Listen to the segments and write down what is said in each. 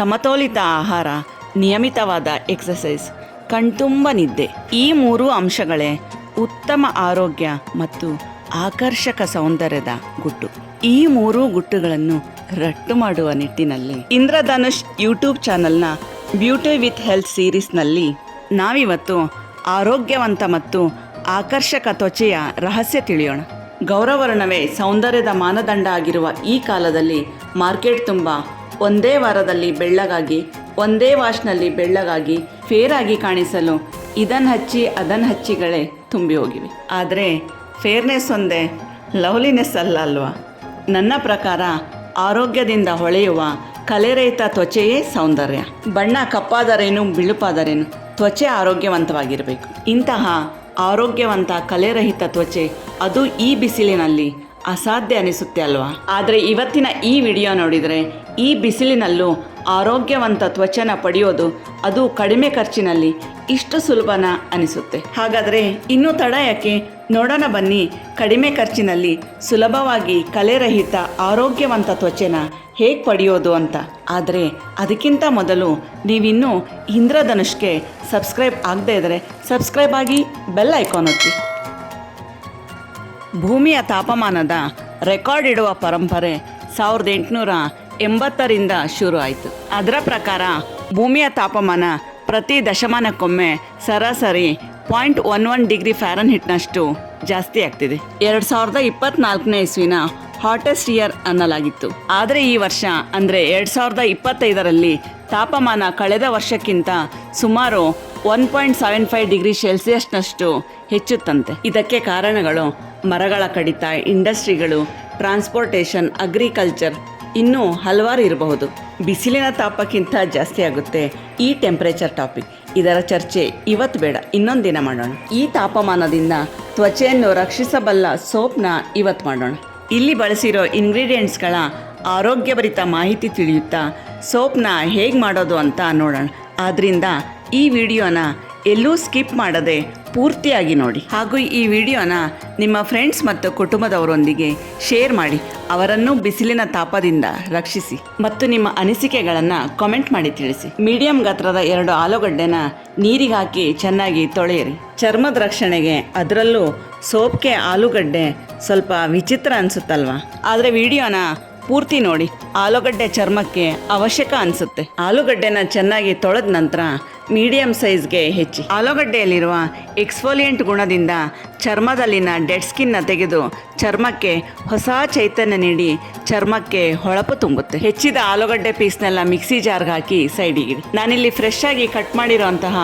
ಸಮತೋಲಿತ ಆಹಾರ, ನಿಯಮಿತವಾದ ಎಕ್ಸಸೈಸ್, ಕಣ್ತುಂಬ ನಿದ್ದೆ, ಈ 3 ಅಂಶಗಳೇ ಉತ್ತಮ ಆರೋಗ್ಯ ಮತ್ತು ಆಕರ್ಷಕ ಸೌಂದರ್ಯದ ಗುಟ್ಟು. ಈ 3 ಗುಟ್ಟುಗಳನ್ನು ರಟ್ಟು ಮಾಡುವ ನಿಟ್ಟಿನಲ್ಲಿ ಇಂದ್ರಧನುಷ್ ಯೂಟ್ಯೂಬ್ ಚಾನಲ್ನ ಬ್ಯೂಟಿ ವಿತ್ ಹೆಲ್ತ್ ಸೀರೀಸ್ನಲ್ಲಿ ನಾವಿವತ್ತು ಆರೋಗ್ಯವಂತ ಮತ್ತು ಆಕರ್ಷಕ ತ್ವಚೆಯ ರಹಸ್ಯ ತಿಳಿಯೋಣ. ಗೌರವರ್ಣವೇ ಸೌಂದರ್ಯದ ಮಾನದಂಡ ಆಗಿರುವ ಈ ಕಾಲದಲ್ಲಿ ಮಾರ್ಕೆಟ್ ತುಂಬ ಒಂದೇ ವಾರದಲ್ಲಿ ಬೆಳ್ಳಗಾಗಿ, ಒಂದೇ ವಾಶ್ನಲ್ಲಿ ಬೆಳ್ಳಗಾಗಿ, ಫೇರ್ ಆಗಿ ಕಾಣಿಸಲು ಇದನ್ನು ಹಚ್ಚಿ ಅದನ್ನು ಹಚ್ಚಿಗಳೇ ತುಂಬಿ ಹೋಗಿವೆ. ಆದರೆ ಫೇರ್ನೆಸ್ ಒಂದೇ, ಲವ್ಲಿನೆಸ್ ಅಲ್ಲ ಅಲ್ವಾ? ನನ್ನ ಪ್ರಕಾರ ಆರೋಗ್ಯದಿಂದ ಹೊಳೆಯುವ ಕಲೆರಹಿತ ತ್ವಚೆಯೇ ಸೌಂದರ್ಯ. ಬಣ್ಣ ಕಪ್ಪಾದರೇನು ಬಿಳುಪಾದರೇನು, ತ್ವಚೆ ಆರೋಗ್ಯವಂತವಾಗಿರಬೇಕು. ಇಂತಹ ಆರೋಗ್ಯವಂತ ಕಲೆರಹಿತ ತ್ವಚೆ ಅದು ಈ ಬಿಸಿಲಿನಲ್ಲಿ ಅಸಾಧ್ಯ ಅನಿಸುತ್ತೆ ಅಲ್ವಾ? ಆದರೆ ಇವತ್ತಿನ ಈ ವಿಡಿಯೋ ನೋಡಿದರೆ ಈ ಬಿಸಿಲಿನಲ್ಲೂ ಆರೋಗ್ಯವಂತ ತ್ವಚೆನ ಪಡೆಯೋದು ಅದು ಕಡಿಮೆ ಖರ್ಚಿನಲ್ಲಿ ಇಷ್ಟು ಸುಲಭನ ಅನಿಸುತ್ತೆ. ಹಾಗಾದರೆ ಇನ್ನೂ ತಡ ಯಾಕೆ? ನೋಡೋಣ ಬನ್ನಿ, ಕಡಿಮೆ ಖರ್ಚಿನಲ್ಲಿ ಸುಲಭವಾಗಿ ಕಲೆರಹಿತ ಆರೋಗ್ಯವಂತ ತ್ವಚೆನ ಹೇಗೆ ಪಡೆಯೋದು ಅಂತ. ಆದರೆ ಅದಕ್ಕಿಂತ ಮೊದಲು ನೀವಿನ್ನೂ ಇಂದ್ರಧನುಷ್ಗೆ ಸಬ್ಸ್ಕ್ರೈಬ್ ಆಗದೇ ಇದ್ದರೆ ಸಬ್ಸ್ಕ್ರೈಬ್ ಆಗಿ, ಬೆಲ್ ಐಕಾನ್ ಒತ್ತಿ. ಭೂಮಿಯ ತಾಪಮಾನದ ರೆಕಾರ್ಡ್ ಇಡುವ ಪರಂಪರೆ 1880ರಿಂದ ಶುರು ಆಯಿತು. ಅದರ ಪ್ರಕಾರ ಭೂಮಿಯ ತಾಪಮಾನ ಪ್ರತಿ ದಶಮಾನಕ್ಕೊಮ್ಮೆ ಸರಾಸರಿ 0.11 ಡಿಗ್ರಿ ಫ್ಯಾರನ್ಹೀಟ್ನಷ್ಟು ಜಾಸ್ತಿ ಆಗ್ತಿದೆ. 2024ನೇ ಇಸ್ವಿನ ಹಾಟೆಸ್ಟ್ ಇಯರ್ ಅನ್ನಲಾಗಿತ್ತು. ಆದರೆ ಈ ವರ್ಷ ಅಂದರೆ 2025ರಲ್ಲಿ ತಾಪಮಾನ ಕಳೆದ ವರ್ಷಕ್ಕಿಂತ ಸುಮಾರು 1.75 ಡಿಗ್ರಿ ಸೆಲ್ಸಿಯಸ್ನಷ್ಟು ಹೆಚ್ಚುತ್ತಂತೆ. ಇದಕ್ಕೆ ಕಾರಣಗಳು ಮರಗಳ ಕಡಿತ, ಇಂಡಸ್ಟ್ರಿಗಳು, ಟ್ರಾನ್ಸ್ಪೋರ್ಟೇಷನ್, ಅಗ್ರಿಕಲ್ಚರ್, ಇನ್ನೂ ಹಲವಾರು ಇರಬಹುದು. ಬಿಸಿಲಿನ ತಾಪಕ್ಕಿಂತ ಜಾಸ್ತಿ ಆಗುತ್ತೆ ಈ ಟೆಂಪ್ರೇಚರ್ ಟಾಪಿಕ್. ಇದರ ಚರ್ಚೆ ಇವತ್ತು ಬೇಡ, ಇನ್ನೊಂದು ದಿನ ಮಾಡೋಣ. ಈ ತಾಪಮಾನದಿಂದ ತ್ವಚೆಯನ್ನು ರಕ್ಷಿಸಬಲ್ಲ ಸೋಪ್ನ ಇವತ್ತು ಮಾಡೋಣ. ಇಲ್ಲಿ ಬಳಸಿರೋ ಇಂಗ್ರೀಡಿಯೆಂಟ್ಸ್ಗಳ ಆರೋಗ್ಯಭರಿತ ಮಾಹಿತಿ ತಿಳಿಯುತ್ತಾ ಸೋಪ್ನ ಹೇಗೆ ಮಾಡೋದು ಅಂತ ನೋಡೋಣ. ಆದ್ದರಿಂದ ಈ ವಿಡಿಯೋನ ಎಲ್ಲೂ ಸ್ಕಿಪ್ ಮಾಡದೆ ಪೂರ್ತಿಯಾಗಿ ನೋಡಿ. ಹಾಗೂ ಈ ವಿಡಿಯೋನ ನಿಮ್ಮ ಫ್ರೆಂಡ್ಸ್ ಮತ್ತು ಕುಟುಂಬದವರೊಂದಿಗೆ ಶೇರ್ ಮಾಡಿ, ಅವರನ್ನು ಬಿಸಿಲಿನ ತಾಪದಿಂದ ರಕ್ಷಿಸಿ. ಮತ್ತು ನಿಮ್ಮ ಅನಿಸಿಕೆಗಳನ್ನು ಕಾಮೆಂಟ್ ಮಾಡಿ ತಿಳಿಸಿ. ಮೀಡಿಯಂ ಗಾತ್ರದ 2 ಆಲೂಗಡ್ಡೆನ ನೀರಿಗೆ ಹಾಕಿ ಚೆನ್ನಾಗಿ ತೊಳೆಯಿರಿ. ಚರ್ಮದ ರಕ್ಷಣೆಗೆ, ಅದರಲ್ಲೂ ಸೋಪ್ಗೆ ಆಲೂಗಡ್ಡೆ ಸ್ವಲ್ಪ ವಿಚಿತ್ರ ಅನಿಸುತ್ತಲ್ವಾ? ಆದರೆ ವಿಡಿಯೋನ ಪೂರ್ತಿ ನೋಡಿ, ಆಲೂಗಡ್ಡೆ ಚರ್ಮಕ್ಕೆ ಅವಶ್ಯಕ ಅನಿಸುತ್ತೆ. ಆಲೂಗಡ್ಡೆನ ಚೆನ್ನಾಗಿ ತೊಳೆದ ನಂತರ ಮೀಡಿಯಂ ಸೈಜ್ಗೆ ಹೆಚ್ಚಿ. ಆಲೂಗಡ್ಡೆಯಲ್ಲಿರುವ ಎಕ್ಸ್ಫೋಲಿಯೆಂಟ್ ಗುಣದಿಂದ ಚರ್ಮದಲ್ಲಿನ ಡೆಡ್ ಸ್ಕಿನ್ನ ತೆಗೆದು ಚರ್ಮಕ್ಕೆ ಹೊಸ ಚೈತನ್ಯ ನೀಡಿ ಚರ್ಮಕ್ಕೆ ಹೊಳಪು ತುಂಬುತ್ತೆ. ಹೆಚ್ಚಿದ ಆಲೂಗಡ್ಡೆ ಪೀಸ್ನೆಲ್ಲ ಮಿಕ್ಸಿ ಜಾರ್ಗೆ ಹಾಕಿ ಸೈಡಿಗಿಡಿ. ನಾನಿಲ್ಲಿ ಫ್ರೆಶ್ ಆಗಿ ಕಟ್ ಮಾಡಿರೋಂತಹ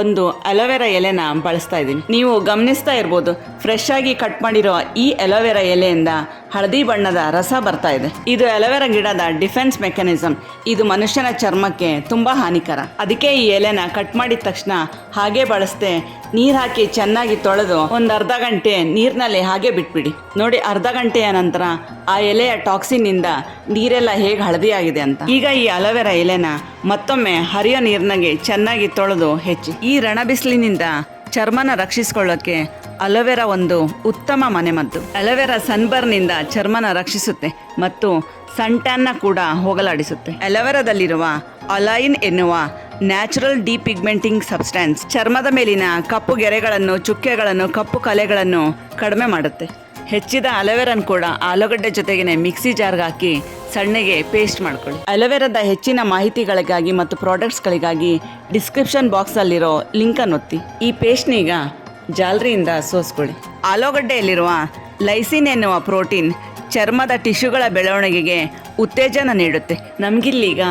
ಒಂದು ಅಲೋವೆರಾ ಎಲೆನ ಬಳಸ್ತಾ ಇದ್ದೀನಿ. ನೀವು ಗಮನಿಸ್ತಾ ಇರ್ಬೋದು, ಫ್ರೆಶ್ ಆಗಿ ಕಟ್ ಮಾಡಿರೋ ಈ ಅಲೋವೆರಾ ಎಲೆಯಿಂದ ಹಳದಿ ಬಣ್ಣದ ರಸ ಬರ್ತಾ ಇದೆ. ಇದು ಅಲೋವೆರಾ ಗಿಡದ ಡಿಫೆನ್ಸ್ ಮೆಕ್ಯಾನಿಸಮ್. ಇದು ಮನುಷ್ಯನ ಚರ್ಮಕ್ಕೆ ತುಂಬಾ ಹಾನಿಕರ. ಅದಕ್ಕೆ ಈ ಎಲೆನ ಕಟ್ ಮಾಡಿದ ತಕ್ಷಣ ಹಾಗೆ ಬಳಸದೆ ನೀರು ಹಾಕಿ ಚೆನ್ನಾಗಿ ತೊಳೆದು ಒಂದು ಅರ್ಧ ಗಂಟೆ ನೀರಿನಲ್ಲಿ ಹಾಗೆ ಬಿಟ್ಬಿಡಿ. ನೋಡಿ, ಅರ್ಧ ಗಂಟೆಯ ನಂತರ ಆ ಎಲೆಯ ಟಾಕ್ಸಿನ್ನಿಂದ ನೀರೆಲ್ಲ ಹೇಗೆ ಹಳದಿ ಆಗಿದೆ ಅಂತ. ಈಗ ಈ ಅಲೋವೆರಾ ಎಲೆನ ಮತ್ತೊಮ್ಮೆ ಹರಿಯೋ ನೀರಿನಾಗೆ ಚೆನ್ನಾಗಿ ತೊಳೆದು ಹೆಚ್ಚಿ. ಈ ರಣಬಿಸಿಲಿನಿಂದ ಚರ್ಮನ ರಕ್ಷಿಸಿಕೊಳ್ಳೋಕೆ ಅಲೋವೆರಾ ಒಂದು ಉತ್ತಮ ಮನೆಮದ್ದು. ಅಲೋವೆರಾ ಸನ್ಬರ್ನಿಂದ ಚರ್ಮನ ರಕ್ಷಿಸುತ್ತೆ ಮತ್ತು ಸನ್ಟ್ಯಾನ್ನ ಕೂಡ ಹೋಗಲಾಡಿಸುತ್ತೆ. ಅಲೋವೆರಾದಲ್ಲಿರುವ ಅಲೈನ್ ಎನ್ನುವ ನ್ಯಾಚುರಲ್ ಡಿಪಿಗ್ಮೆಂಟಿಂಗ್ ಸಬ್ಸ್ಟೆನ್ಸ್ ಚರ್ಮದ ಮೇಲಿನ ಕಪ್ಪು ಗೆರೆಗಳನ್ನು, ಚುಕ್ಕೆಗಳನ್ನು, ಕಪ್ಪು ಕಲೆಗಳನ್ನು ಕಡಿಮೆ ಮಾಡುತ್ತೆ. ಹೆಚ್ಚಿದ ಅಲೋವೆರಾನ್ ಕೂಡ ಆಲೂಗಡ್ಡೆ ಜೊತೆಗೇನೆ ಮಿಕ್ಸಿ ಜಾರ್ಗೆ ಹಾಕಿ ಸಣ್ಣಗೆ ಪೇಸ್ಟ್ ಮಾಡ್ಕೊಳ್ಳಿ. ಅಲೋವೆರಾದ ಹೆಚ್ಚಿನ ಮಾಹಿತಿಗಳಿಗಾಗಿ ಮತ್ತು ಪ್ರಾಡಕ್ಟ್ಸ್ಗಳಿಗಾಗಿ ಡಿಸ್ಕ್ರಿಪ್ಷನ್ ಬಾಕ್ಸಲ್ಲಿರೋ ಲಿಂಕನ್ನು ಒತ್ತಿ. ಈ ಪೇಸ್ಟ್ನೀಗ ಜಾಲರಿಯಿಂದ ಸೋಸ್ಕೊಳ್ಳಿ. ಆಲೂಗಡ್ಡೆಯಲ್ಲಿರುವ ಲೈಸಿನ್ ಎನ್ನುವ ಪ್ರೋಟೀನ್ ಚರ್ಮದ ಟಿಶ್ಯೂಗಳ ಬೆಳವಣಿಗೆಗೆ ಉತ್ತೇಜನ ನೀಡುತ್ತೆ. ನಮಗಿಲ್ಲೀಗ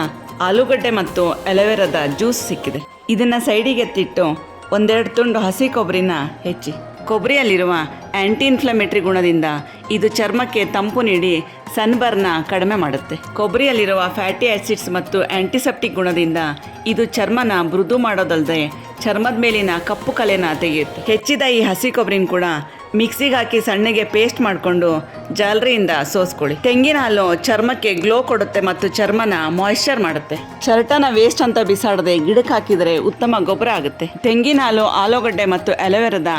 ಆಲೂಗಡ್ಡೆ ಮತ್ತು ಅಲೋವೆರಾದ ಜ್ಯೂಸ್ ಸಿಕ್ಕಿದೆ. ಇದನ್ನು ಸೈಡಿಗೆ ಎತ್ತಿಟ್ಟು 1-2 ತುಂಡು ಹಸಿ ಕೊಬ್ಬರಿನ ಹೆಚ್ಚಿ. ಕೊಬ್ಬರಿಯಲ್ಲಿರುವ ಆ್ಯಂಟಿ ಇನ್ಫ್ಲಮೇಟರಿ ಗುಣದಿಂದ ಇದು ಚರ್ಮಕ್ಕೆ ತಂಪು ನೀಡಿ ಸನ್ಬರ್ನ ಕಡಿಮೆ ಮಾಡುತ್ತೆ. ಕೊಬ್ಬರಿಯಲ್ಲಿರುವ ಫ್ಯಾಟಿ ಆ್ಯಸಿಡ್ಸ್ ಮತ್ತು ಆ್ಯಂಟಿಸೆಪ್ಟಿಕ್ ಗುಣದಿಂದ ಇದು ಚರ್ಮನ ಮೃದು ಮಾಡೋದಲ್ಲದೆ ಚರ್ಮದ ಮೇಲಿನ ಕಪ್ಪು ಕಲೆನ ತೆಗೆಯುತ್ತೆ. ಹೆಚ್ಚಿದ ಈ ಹಸಿ ಕೊಬ್ಬರಿನ ಕೂಡ ಮಿಕ್ಸಿಗೆ ಹಾಕಿ ಸಣ್ಣಗೆ ಪೇಸ್ಟ್ ಮಾಡಿಕೊಂಡು ಜಾಲರಿಯಿಂದ ಸೋಸ್ಕೊಳ್ಳಿ. ತೆಂಗಿನ ಹಾಲು ಚರ್ಮಕ್ಕೆ ಗ್ಲೋ ಕೊಡುತ್ತೆ ಮತ್ತು ಚರ್ಮನ ಮಾಯಿಶ್ಚರ್ ಮಾಡುತ್ತೆ. ಚರ್ಟನ ವೇಸ್ಟ್ ಅಂತ ಬಿಸಾಡದೆ ಗಿಡಕ್ಕೆ ಹಾಕಿದರೆ ಉತ್ತಮ ಗೊಬ್ಬರ ಆಗುತ್ತೆ. ತೆಂಗಿನ ಹಾಲು, ಆಲೂಗಡ್ಡೆ ಮತ್ತು ಅಲೋವೆರಾದ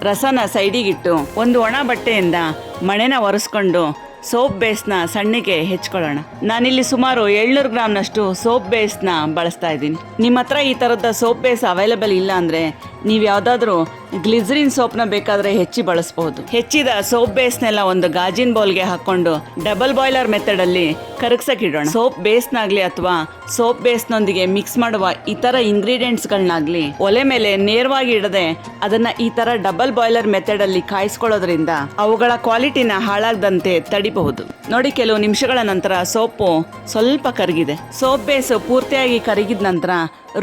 ರಸನ ಸೈಡಿಗಿಟ್ಟು ಒಂದು ಒಣ ಬಟ್ಟೆಯಿಂದ ಮಣೆನ ಒರೆಸ್ಕೊಂಡು ಸೋಪ್ ಬೇಸ್ನ ಸಣ್ಣಗೆ ಹೆಚ್ಕೊಳ್ಳೋಣ. ನಾನಿಲ್ಲಿ ಸುಮಾರು 700 ಗ್ರಾಮ್ನಷ್ಟು ಸೋಪ್ ಬೇಸ್ನ ಬಳಸ್ತಾ ಇದ್ದೀನಿ. ನಿಮ್ಮ ಹತ್ರ ಈ ಥರದ ಸೋಪ್ ಬೇಸ್ ಅವೈಲೇಬಲ್ ಇಲ್ಲ ಅಂದರೆ ನೀವು ಯಾವುದಾದ್ರೂ ಗ್ಲಿಸರಿನ್ ಸೋಪ್ನ ಬೇಕಾದರೆ ಹೆಚ್ಚಿ ಬಳಸಬಹುದು. ಹೆಚ್ಚಿದ ಸೋಪ್ ಬೇಸ್ನೆಲ್ಲ ಒಂದು ಗಾಜಿನ ಬೌಲ್ಗೆ ಹಾಕೊಂಡು ಡಬಲ್ ಬಾಯ್ಲರ್ ಮೆಥಡಲ್ಲಿ ಕರಗ್ಸಕ್ಕಿಡೋಣ. ಸೋಪ್ ಬೇಸ್ನಾಗ್ಲಿ ಅಥವಾ ಸೋಪ್ ಬೇಸ್ನೊಂದಿಗೆ ಮಿಕ್ಸ್ ಮಾಡುವ ಇತರ ಇಂಗ್ರೀಡಿಯೆಂಟ್ಸ್ಗಳನ್ನಾಗ್ಲಿ ಒಲೆ ಮೇಲೆ ನೇರವಾಗಿ ಇಡದೆ ಅದನ್ನ ಈ ತರ ಡಬಲ್ ಬಾಯ್ಲರ್ ಮೆಥಡಲ್ಲಿ ಕಾಯಿಸ್ಕೊಳ್ಳೋದ್ರಿಂದ ಅವುಗಳ ಕ್ವಾಲಿಟಿನ ಹಾಳಾಗದಂತೆ ತಡಿಬಹುದು. ನೋಡಿ, ಕೆಲವು ನಿಮಿಷಗಳ ನಂತರ ಸೋಪು ಸ್ವಲ್ಪ ಕರಗಿದೆ. ಸೋಪ್ ಬೇಸ್ ಪೂರ್ತಿಯಾಗಿ ಕರಗಿದ ನಂತರ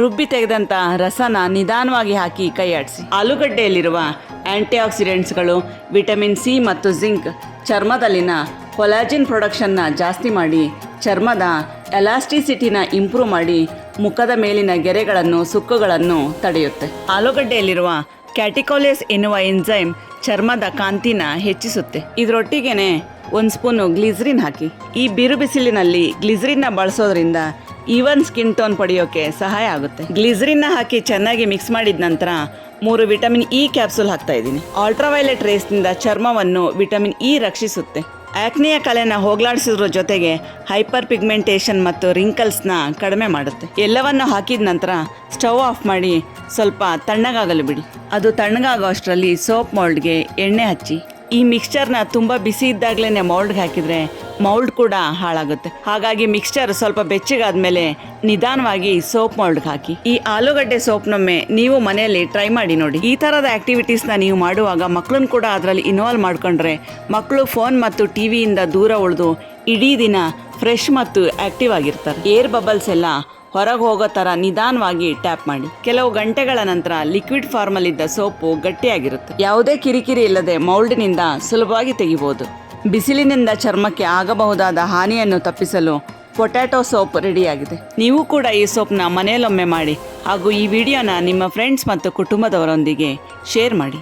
ರುಬ್ಬಿ ತೆಗೆದಂತ ರಸನ ನಿಧಾನವಾಗಿ ಹಾಕಿ ಕೈ ಆಡಿಸಿ. ಆಲೂಗಡ್ಡೆಯಲ್ಲಿರುವ ಆಂಟಿ ಆಕ್ಸಿಡೆಂಟ್ಸ್ಗಳು, ವಿಟಮಿನ್ ಸಿ ಮತ್ತು ಜಿಂಕ್ ಚರ್ಮದಲ್ಲಿನ ಕೊಲಾಜಿನ್ ಪ್ರೊಡಕ್ಷನ್ನ ಜಾಸ್ತಿ ಮಾಡಿ ಚರ್ಮದ ಎಲಾಸ್ಟಿಸಿಟಿನ ಇಂಪ್ರೂವ್ ಮಾಡಿ ಮುಖದ ಮೇಲಿನ ಗೆರೆಗಳನ್ನು ಸುಕ್ಕುಗಳನ್ನು ತಡೆಯುತ್ತೆ. ಆಲೂಗಡ್ಡೆಯಲ್ಲಿರುವ ಕ್ಯಾಟಿಕೋಲೇಸ್ ಎನ್ನುವ ಎಂಜೈಮ್ ಚರ್ಮದ ಕಾಂತಿನ ಹೆಚ್ಚಿಸುತ್ತೆ. ಇದರೊಟ್ಟಿಗೆನೆ 1 ಸ್ಪೂನು ಗ್ಲಿಸರಿನ್ ಹಾಕಿ. ಈ ಬಿರು ಬಿಸಿಲಿನಲ್ಲಿ ಗ್ಲಿಸರಿನ್ನ ಬಳಸೋದ್ರಿಂದ ಈವನ್ ಸ್ಕಿನ್ ಟೋನ್ ಪಡೆಯೋಕೆ ಸಹಾಯ ಆಗುತ್ತೆ. ಗ್ಲಿಸರಿನ್ನ ಹಾಕಿ ಚೆನ್ನಾಗಿ ಮಿಕ್ಸ್ ಮಾಡಿದ ನಂತರ 3 ವಿಟಮಿನ್ ಇ ಕ್ಯಾಪ್ಸೂಲ್ ಹಾಕ್ತಾ ಇದ್ದೀನಿ. ಅಲ್ಟ್ರಾವೈಲೆಟ್ ರೇಸ್ನಿಂದ ಚರ್ಮವನ್ನು ವಿಟಮಿನ್ ಇ ರಕ್ಷಿಸುತ್ತೆ. ಆಕ್ನಿಯ ಕಲೆನ ಹೋಗ್ಲಾಡಿಸೋದ್ರ ಜೊತೆಗೆ ಹೈಪರ್ ಪಿಗ್ಮೆಂಟೇಷನ್ ಮತ್ತು ರಿಂಕಲ್ಸ್ನ ಕಡಿಮೆ ಮಾಡುತ್ತೆ. ಎಲ್ಲವನ್ನು ಹಾಕಿದ ನಂತರ ಸ್ಟವ್ ಆಫ್ ಮಾಡಿ ಸ್ವಲ್ಪ ತಣ್ಣಗಾಗಲು ಬಿಡಿ. ಅದು ತಣ್ಣಗಾಗೋ ಅಷ್ಟರಲ್ಲಿ ಸೋಪ್ ಮೌಲ್ಡ್ಗೆ ಎಣ್ಣೆ ಹಚ್ಚಿ. ಈ ಮಿಕ್ಸ್ಚರ್ನ ತುಂಬ ಬಿಸಿ ಇದ್ದಾಗಲೇ ಮೌಲ್ಡ್ಗೆ ಹಾಕಿದರೆ ಮೌಲ್ಡ್ ಕೂಡ ಹಾಳಾಗುತ್ತೆ. ಹಾಗಾಗಿ ಮಿಕ್ಸ್ಚರ್ ಸ್ವಲ್ಪ ಬೆಚ್ಚಗಾದ್ಮೇಲೆ ನಿಧಾನವಾಗಿ ಸೋಪ್ ಮೌಲ್ಡ್ಗೆ ಹಾಕಿ. ಈ ಆಲೂಗಡ್ಡೆ ಸೋಪ್ನೊಮ್ಮೆ ನೀವು ಮನೆಯಲ್ಲಿ ಟ್ರೈ ಮಾಡಿ ನೋಡಿ. ಈ ಥರದ ಆಕ್ಟಿವಿಟೀಸ್ನ ನೀವು ಮಾಡುವಾಗ ಮಕ್ಕಳನ್ನ ಕೂಡ ಅದರಲ್ಲಿ ಇನ್ವಾಲ್ವ್ ಮಾಡ್ಕೊಂಡ್ರೆ ಮಕ್ಕಳು ಫೋನ್ ಮತ್ತು ಟಿವಿಯಿಂದ ದೂರ ಉಳಿದು ಇಡೀ ದಿನ ಫ್ರೆಶ್ ಮತ್ತು ಆಕ್ಟಿವ್ ಆಗಿರ್ತಾರೆ. ಏರ್ ಬಬಲ್ಸ್ ಎಲ್ಲ ಹೊರಗೆ ಹೋಗೋ ಥರ ನಿಧಾನವಾಗಿ ಟ್ಯಾಪ್ ಮಾಡಿ. ಕೆಲವು ಗಂಟೆಗಳ ನಂತರ ಲಿಕ್ವಿಡ್ ಫಾರ್ಮಲ್ಲಿದ್ದ ಸೋಪು ಗಟ್ಟಿಯಾಗಿರುತ್ತೆ. ಯಾವುದೇ ಕಿರಿಕಿರಿ ಇಲ್ಲದೆ ಮೌಲ್ಡ್ನಿಂದ ಸುಲಭವಾಗಿ ತೆಗಿಬಹುದು. ಬಿಸಿಲಿನಿಂದ ಚರ್ಮಕ್ಕೆ ಆಗಬಹುದಾದ ಹಾನಿಯನ್ನು ತಪ್ಪಿಸಲು ಪೊಟ್ಯಾಟೊ ಸೋಪ್ ರೆಡಿಯಾಗಿದೆ. ನೀವು ಕೂಡ ಈ ಸೋಪ್ನ ಮನೆಯಲ್ಲೊಮ್ಮೆ ಮಾಡಿ ಹಾಗೂ ಈ ವಿಡಿಯೋನ ನಿಮ್ಮ ಫ್ರೆಂಡ್ಸ್ ಮತ್ತು ಕುಟುಂಬದವರೊಂದಿಗೆ ಶೇರ್ ಮಾಡಿ.